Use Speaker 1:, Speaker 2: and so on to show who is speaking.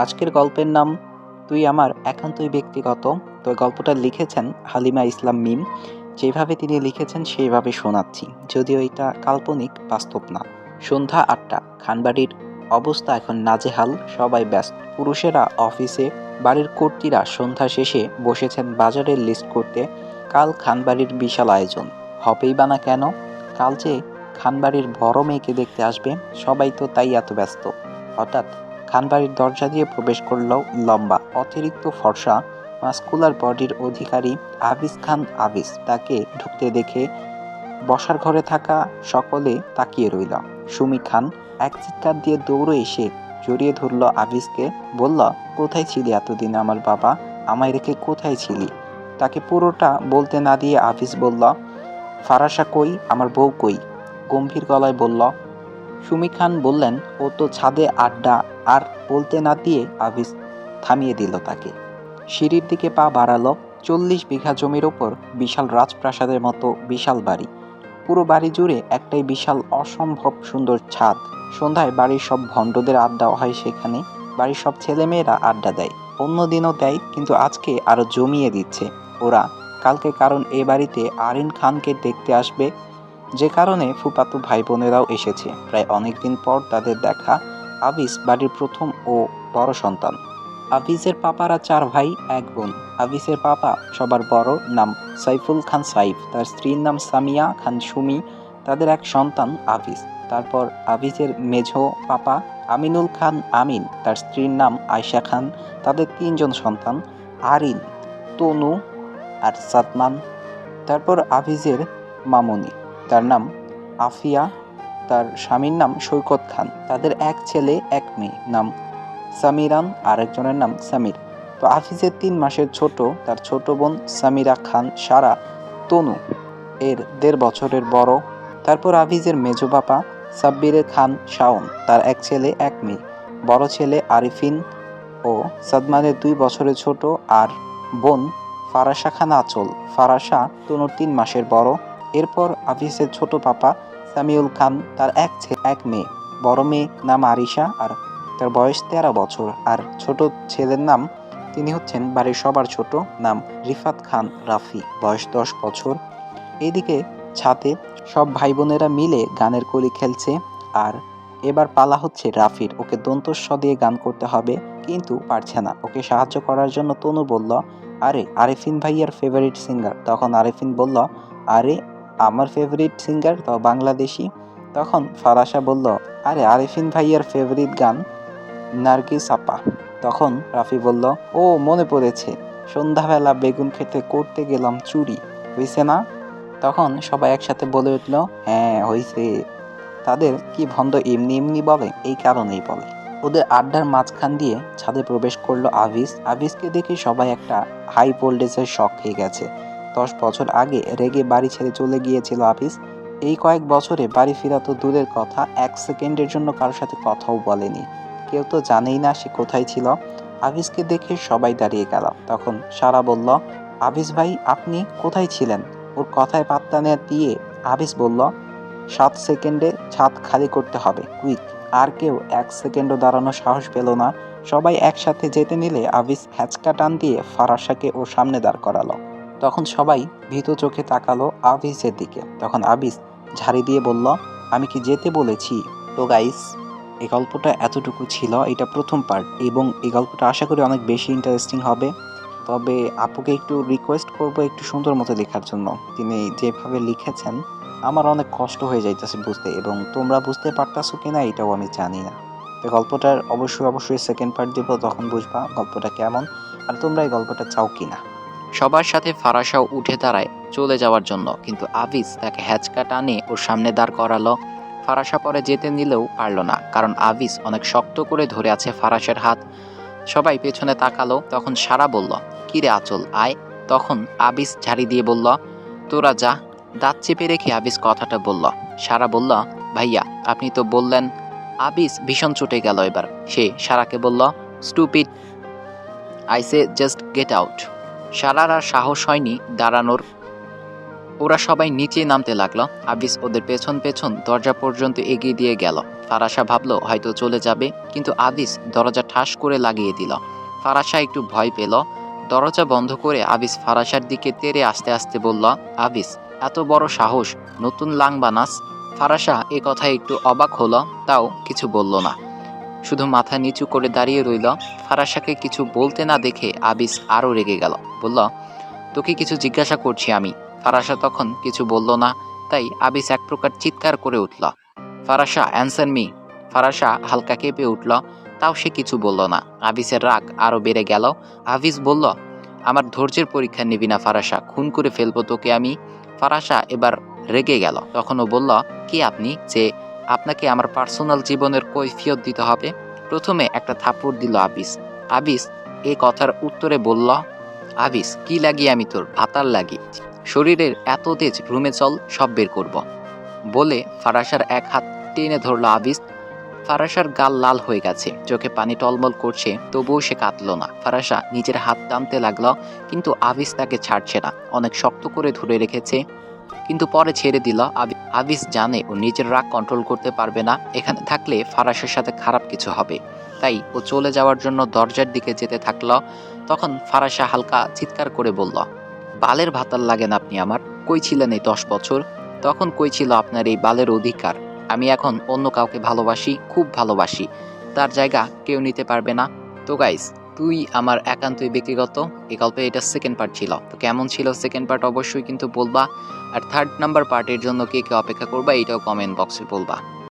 Speaker 1: আজকের গল্পের নাম তুই আমার একান্তই ব্যক্তিগত। তো এই গল্পটা লিখেছেন হালিমা ইসলাম মিম। যেভাবে তিনি লিখেছেন সেইভাবে শোনাচ্ছি, যদিও এটা কাল্পনিক, বাস্তব না। সন্ধ্যা ৮টা, খানবাড়ির অবস্থা এখন নাজেহাল। সবাই ব্যস্ত, পুরুষেরা অফিসে, বাড়ির কর্ত্রীরা সন্ধ্যা শেষে বসেছেন বাজারের লিস্ট করতে। কাল খানবাড়ির বিশাল আয়োজন, হবেই বা না কেন? কাল যে খানবাড়ির বড় মেয়েকে দেখতে আসবে, সবাই তো তাই এত ব্যস্ত। হঠাৎ খানবাড়ির দরজা দিয়ে প্রবেশ করল লম্বা, অতিরিক্ত ফর্সা, মাস্কুলার বডির অধিকারী আবিস খান। আবিস তাকে ঢুকতে দেখে বসার ঘরে থাকা সকলে তাকিয়ে রইল। সুমি খান এক চিৎকার দিয়ে দৌড়ে এসে জড়িয়ে ধরল আবিসকে, বলল, কোথায় ছিলি এতদিন আমার বাবা? আমায় রেখে কোথায় ছিলি? তাকে পুরোটা বলতে না দিয়ে আবিস বলল, ফারাসা কই, আমার বউ কই? গম্ভীর গলায় বলল। সুমি খান বললেন, ও তো ছাদে আড্ডা। আর বলতে না দিয়ে আবিস থামিয়ে দিল তাকে। সিঁড়ির দিকে পা বাড়ালো। ৪০ বিঘা জমির ওপর বিশাল রাজপ্রাসাদের মতো বিশাল বাড়ি। পুরো বাড়ি জুড়ে একটাই বিশাল অসম্ভব সুন্দর ছাদ। সন্ধ্যায় বাড়ির সব ভণ্ডদের আড্ডা হয় সেখানে। বাড়ির সব ছেলেমেয়েরা আড্ডা দেয়, অন্যদিনও দেয়, কিন্তু আজকে আরো জমিয়ে দিচ্ছে ওরা। কালকে কারণ এ বাড়িতে আরিন খানকে দেখতে আসবে, যে কারণে ফুফাতো ভাই বোনেরাও এসেছে। প্রায় অনেকদিন পর তাদের দেখা। আবিস বাড়ির প্রথম ও বড় সন্তান। আবিসের পাপারা ৪ ভাই ১ বোন। আবিসের পাপা সবার বড়, নাম সাইফুল খান সাইফ। তার স্ত্রীর নাম সামিয়া খান সুমি। তাদের এক সন্তান আবিস। তারপর আবিসের মেঝো পাপা আমিনুল খান আমিন, তার স্ত্রীর নাম আয়শা খান। তাদের ৩ জন সন্তান, আরিন, তনু আর সাদমান। তারপর আবিসের মামুনি, তার নাম আফিয়া, তার স্বামীর নাম সৈকত খান। তাদের এক ছেলে এক মেয়ে, নাম সামিরান, আরেকজনের নাম সামির। তো আফিজের ৩ মাসের ছোট তার ছোট বোন সামিরা খান সারা, তনু এর ১.৫ বছরের বড়। তারপর আফিজের মেজো বাপা সাব্বিরে খান শাওন, তার এক ছেলে এক মেয়ে। বড় ছেলে আরিফিন ও সাদমানের ২ বছরের ছোট, আর বোন ফারাসা খান আঁচল। ফারাসা তনুর ৩ মাসের বড়। এরপর আফিসের ছোট পাপা সামিউল খান, তার এক ছেলে এক মেয়ে। বড় মেয়ে নাম আরিশা, আর তার বয়স ১৩ বছর। আর ছোট ছেলের নাম, তিনি হচ্ছেন বাড়ির সবার ছোট, নাম রিফাত খান রাফি, বয়স ১০ বছর। এইদিকে ছাদে সব ভাই বোনেরা মিলে গানের কলি খেলছে। আর এবার পালা হচ্ছে রাফির। ওকে দন্তস্ব দিয়ে গান করতে হবে, কিন্তু পারছে না। ওকে সাহায্য করার জন্য তনু বলল, আরে আরিফিন ভাইয়ার ফেভারিট সিঙ্গার। তখন আরিফিন বলল, আরে আমার ফেভারিট সিঙ্গার তো বাংলাদেশি। তখন ফারাসা বলল, আরে আরিফিন ভাইয়ার ফেভারিট গান নার্গিস আপা। তখন রাফি বলল, ও মনে পড়েছে, সন্ধ্যাবেলা বেগুন খেতে করতে গেলাম চুরি, হয়েছে না? তখন সবাই একসাথে বলে উঠল, হ্যাঁ হয়েছে। তাদের কি ভন্ড এমনি এমনি বলে? এই কারণেই বলে। ওদের আড্ডার মাঝখান দিয়ে ছাদে প্রবেশ করলো আবিস। আবিসকে দেখে সবাই একটা হাই ভোল্টেজের শক খেয়ে গেছে। ১০ বছর আগে রেগে বাড়ি ছেড়ে চলে গিয়েছিল আবিস। এই কয়েক বছরে বাড়ি ফেরা তো দূরের কথা, ১ সেকেন্ডের জন্য কারোর সাথে কথাও বলেনি। কেউ তো জানেই না সে কোথায় ছিল। আবিসকে দেখে সবাই দাঁড়িয়ে গেল। তখন সারা বলল, আবিস ভাই আপনি কোথায় ছিলেন? ওর কথায় পাত্তা না দিয়ে আবিস বলল, ৭ সেকেন্ডে ছাদ খালি করতে হবে, কুইক। আর কেউ ১ সেকেন্ডও দাঁড়ানোর সাহস পেল না। সবাই একসাথে যেতে নিলে আবিস হ্যাচকা টান দিয়ে ফারাসাকে ওর সামনে দাঁড় করালো। তখন সবাই ভীত চোখে তাকালো আবিসের দিকে। তখন আবিস ঝাড়ি দিয়ে বলল, আমি কি যেতে বলেছি? তো গাইস, এই গল্পটা এতটুকু ছিল। এটা প্রথম পার্ট, এবং এই গল্পটা আশা করি অনেক বেশি ইন্টারেস্টিং হবে। তবে আপুকে একটু রিকোয়েস্ট করব একটু সুন্দর মতো লেখার জন্য। তিনি যেভাবে লিখেছেন আমার অনেক কষ্ট হয়ে যাইতেছে বুঝতে, এবং তোমরা বুঝতে পারতাছো কিনা এটাও আমি জানি না। তো গল্পটার অবশ্যই সেকেন্ড পার্ট দিব, তখন বুঝবা গল্পটা কেমন, আর তোমরা এই গল্পটা চাও কিনা। সবার সাথে ফারাসাও উঠে দাঁড়ায় চলে যাওয়ার জন্য, কিন্তু আবিস তাকে হ্যাচকা টানে ওর সামনে দাঁড় করালো। ফারাসা পরে যেতে নিলেও পারল না, কারণ আবিস অনেক শক্ত করে ধরে আছে ফারাসের হাত। সবাই পেছনে তাকালো। তখন সারা বলল, কিরে আচল আয়। তখন আবিস ঝাড়ি দিয়ে বলল, তোরা যা। দাঁত চেপে রেখে আবিস কথাটা বলল। সারা বলল, ভাইয়া আপনি তো বললেন। আবিস ভীষণ চটে গেল এবার। সে সারাকে বলল, stupid, I say just get out. সারার আর সাহস হয়নি দাঁড়ানোর।
Speaker 2: ওরা সবাই নিচে নামতে লাগলো। আবিস ওদের পেছন পেছন দরজা পর্যন্ত এগিয়ে দিয়ে গেল। ফারাসা ভাবলো হয়তো চলে যাবে, কিন্তু আবিস দরজা ঠাস করে লাগিয়ে দিল। ফারাসা একটু ভয় পেল। দরজা বন্ধ করে আবিস ফারাসার দিকে তেড়ে আস্তে আস্তে বলল, আবিস, এত বড় সাহস, নতুন লাং বানাস? ফারাসা এ কথায় একটু অবাক হলো, তাও কিছু বলল না, শুধু মাথা নিচু করে দাঁড়িয়ে রইল। ফারাসাকে কিছু বলতে না দেখে আবিস আরও রেগে গেল, বলল, তোকে কিছু জিজ্ঞাসা করছি আমি। ফারাসা তখন কিছু বলল না, তাই আবিস এক প্রকার চিৎকার করে উঠল, ফারাসা, অ্যান্সার মি। ফারাসা হালকা কেঁপে উঠল, তাও সে কিছু বলল না। আবিসের রাগ আরও বেড়ে গেল। আবিস বলল, আমার ধৈর্যের পরীক্ষা নিবি না ফারাসা, খুন করে ফেলবো তোকে আমি। ফারাসা এবার রেগে গেল। তখনও বলল, কে আপনি যে আপনাকে আমার পার্সোনাল জীবনের কৈফিয়ত দিতে হবে? প্রথমে একটা থাপ্পড় দিল আবিস। আবিস এ কথার উত্তরে বলল, আবিস, কি লাগি আমি তোর? ভাতার লাগি। শরীরের এত তেজ, রুমে চল, সব বের করব। বলে ফারাসার এক হাত টেনে ধরল আবিস। ফারাসার গাল লাল হয়ে গেছে, চোখে পানি টলমল করছে, তবুও সে কাঁদল না। ফারাসা নিজের হাত টানতে লাগলো, কিন্তু আবিস তাকে ছাড়ছে না, অনেক শক্ত করে ধরে রেখেছে, কিন্তু পরে ছেড়ে দিল। আবিস জানে ও নিজের রাগ কন্ট্রোল করতে পারবে না, এখানে থাকলে ফারাসের সাথে খারাপ কিছু হবে, তাই ও চলে যাওয়ার জন্য দরজার দিকে যেতে থাকলো। তখন ফারাসা হালকা চিৎকার করে বলল, বালের ভাতার লাগেন আপনি আমার? কই ছিলেন এই 10 বছর? তখন কই ছিল আপনার এই বালের অধিকার? আমি এখন অন্য কাউকে ভালোবাসি, খুব ভালোবাসি, তার জায়গা কেউ নিতে পারবে না। তো গাইস, তুই আমার একান্তই ব্যক্তিগত, এই গল্পে এটা সেকেন্ড পার্ট ছিল। তো কেমন ছিল সেকেন্ড পার্ট অবশ্যই কিন্তু বলবা, আর থার্ড নাম্বার পার্টের জন্য কে কে অপেক্ষা করবা এটাও কমেন্ট বক্সে বলবা।